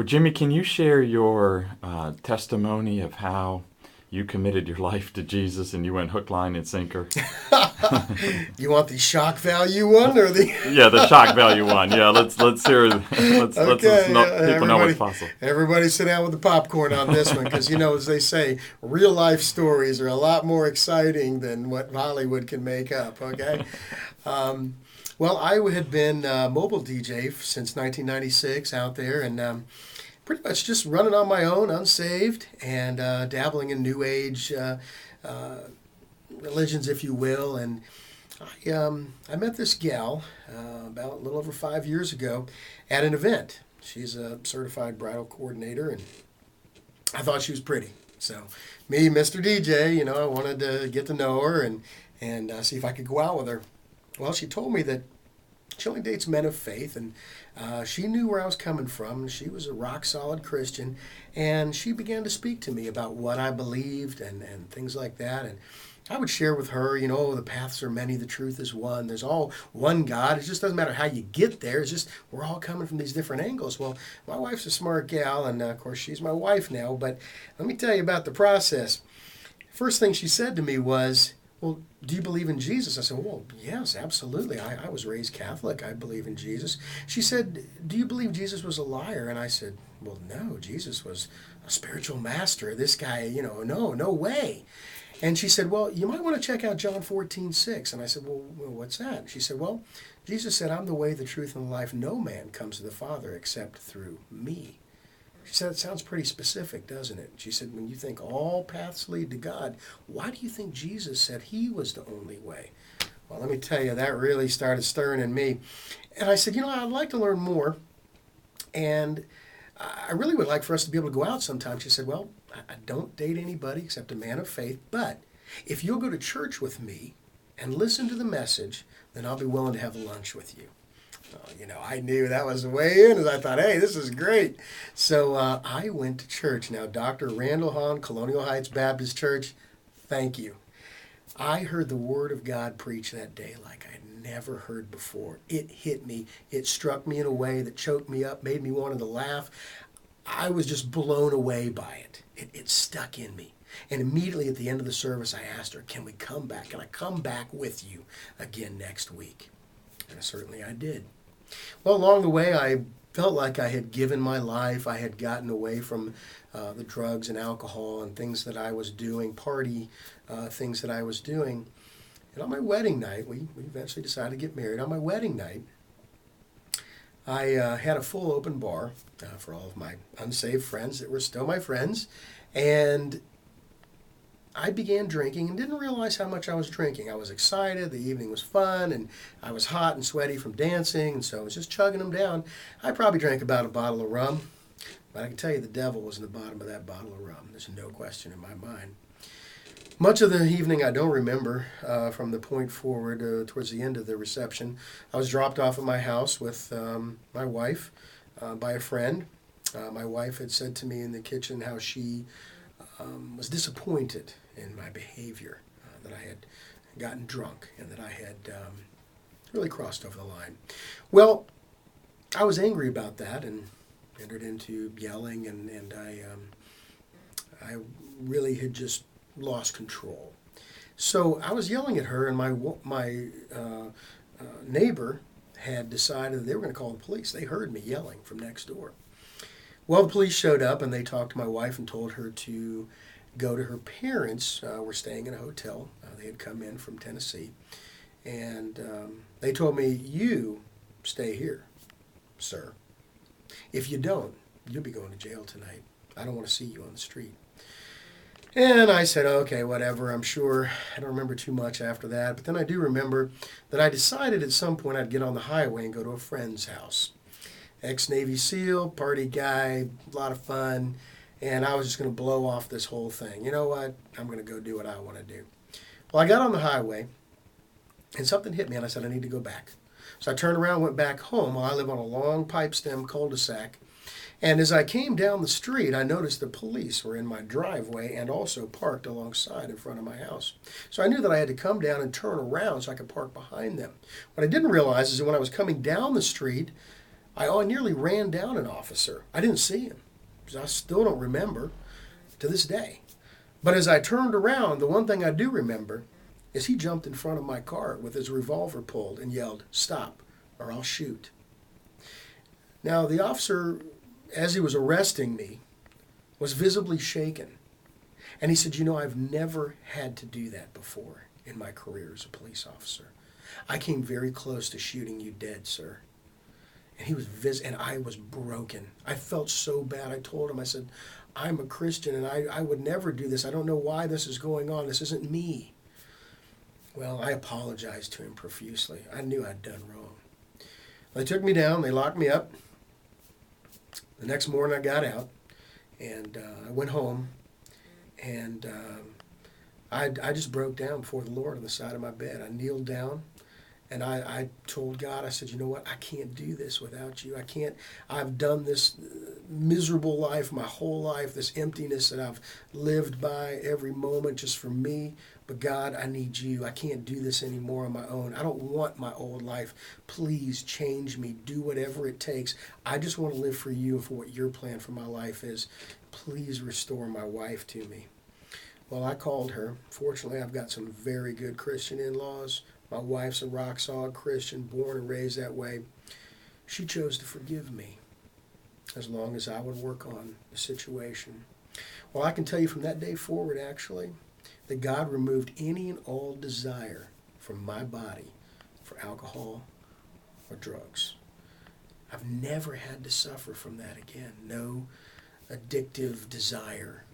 Well, Jimmy, can you share your testimony of how you committed your life to Jesus and you went hook, line, and sinker? You want the shock value one or the? Yeah, the shock value one. Yeah, let's hear. Let's Okay, know, yeah, people know what's possible. everybody sit down with the popcorn on this one because as they say, real life stories are a lot more exciting than what Hollywood can make up. Okay. Um, well, I had been mobile DJ since 1996 out there, and pretty much just running on my own, unsaved, and dabbling in New Age uh, religions, if you will. And I met this gal about a little over 5 years ago at an event. She's a certified bridal coordinator, and I thought she was pretty. So, me, Mr. DJ, I wanted to get to know her and see if I could go out with her. Well, she told me that she only dates men of faith, and she knew where I was coming from. She was a rock solid Christian, and she began to speak to me about what I believed and things like that. And I would share with her, the paths are many, the truth is one. There's all one God. It just doesn't matter how you get there. It's just we're all coming from these different angles. Well, my wife's a smart gal, and of course she's my wife now. But let me tell you about the process. First thing she said to me was, well, do you believe in Jesus? I said, well, yes, absolutely. I was raised Catholic. I believe in Jesus. She said, do you believe Jesus was a liar? And I said, well, no, Jesus was a spiritual master. This guy, no way. And she said, well, you might want to check out John 14:6. And I said, well, what's that? She said, well, Jesus said, I'm the way, the truth, and the life. No man comes to the Father except through me. She said, it sounds pretty specific, doesn't it? She said, when you think all paths lead to God, why do you think Jesus said he was the only way? Well, let me tell you, that really started stirring in me. And I said, I'd like to learn more. And I really would like for us to be able to go out sometime. She said, well, I don't date anybody except a man of faith, but if you'll go to church with me and listen to the message, then I'll be willing to have lunch with you. I knew that was the way in, as I thought, hey, this is great. So I went to church. Now, Dr. Randall Hahn, Colonial Heights Baptist Church, thank you. I heard the Word of God preached that day like I'd never heard before. It hit me. It struck me in a way that choked me up, made me want to laugh. I was just blown away by it. It stuck in me. And immediately at the end of the service, I asked her, can we come back? Can I come back with you again next week? And certainly I did. Well, along the way, I felt like I had given my life. I had gotten away from the drugs and alcohol and things that I was doing, party things that I was doing. And on my wedding night, we eventually decided to get married. On my wedding night, I had a full open bar for all of my unsaved friends that were still my friends. And I began drinking and didn't realize how much I was drinking. I was excited, the evening was fun, and I was hot and sweaty from dancing, and so I was just chugging them down. I probably drank about a bottle of rum, but I can tell you the devil was in the bottom of that bottle of rum. There's no question in my mind. Much of the evening I don't remember from the point forward towards the end of the reception. I was dropped off at my house with my wife by a friend. My wife had said to me in the kitchen how she was disappointed in my behavior, that I had gotten drunk and that I had really crossed over the line. Well, I was angry about that and entered into yelling, and I really had just lost control. So I was yelling at her, and my neighbor had decided that they were going to call the police. They heard me yelling from next door. Well, the police showed up, and they talked to my wife and told her to go to her parents. Were staying in a hotel. They had come in from Tennessee. And they told me, you stay here, sir. If you don't, you'll be going to jail tonight. I don't want to see you on the street. And I said, okay, whatever, I'm sure. I don't remember too much after that. But then I do remember that I decided at some point I'd get on the highway and go to a friend's house. Ex-Navy SEAL, party guy, a lot of fun, and I was just going to blow off this whole thing. You know what? I'm going to go do what I want to do. Well, I got on the highway, and something hit me, and I said, I need to go back. So I turned around, went back home. Well, I live on a long pipe stem cul-de-sac, and as I came down the street, I noticed the police were in my driveway and also parked alongside in front of my house. So I knew that I had to come down and turn around so I could park behind them. What I didn't realize is that when I was coming down the street, I nearly ran down an officer. I didn't see him, because I still don't remember to this day. But as I turned around, the one thing I do remember is he jumped in front of my car with his revolver pulled and yelled, "Stop, or I'll shoot." Now, the officer, as he was arresting me, was visibly shaken. And he said, "You know, I've never had to do that before in my career as a police officer. I came very close to shooting you dead, sir." And he was and I was broken. I felt so bad. I told him, I said, "I'm a Christian and I would never do this. I don't know why this is going on. This isn't me." Well, I apologized to him profusely. I knew I'd done wrong. They took me down. They locked me up. The next morning I got out and I went home. And I just broke down before the Lord on the side of my bed. I kneeled down and I told God, I said, "You know what? I can't do this without you. I can't. I've done this miserable life my whole life, this emptiness that I've lived by every moment just for me. But God, I need you. I can't do this anymore on my own. I don't want my old life. Please change me. Do whatever it takes. I just want to live for you and for what your plan for my life is. Please restore my wife to me." Well, I called her. Fortunately, I've got some very good Christian in-laws. My wife's a rock-solid Christian, born and raised that way. She chose to forgive me as long as I would work on the situation. Well, I can tell you from that day forward, actually, that God removed any and all desire from my body for alcohol or drugs. I've never had to suffer from that again. No addictive desire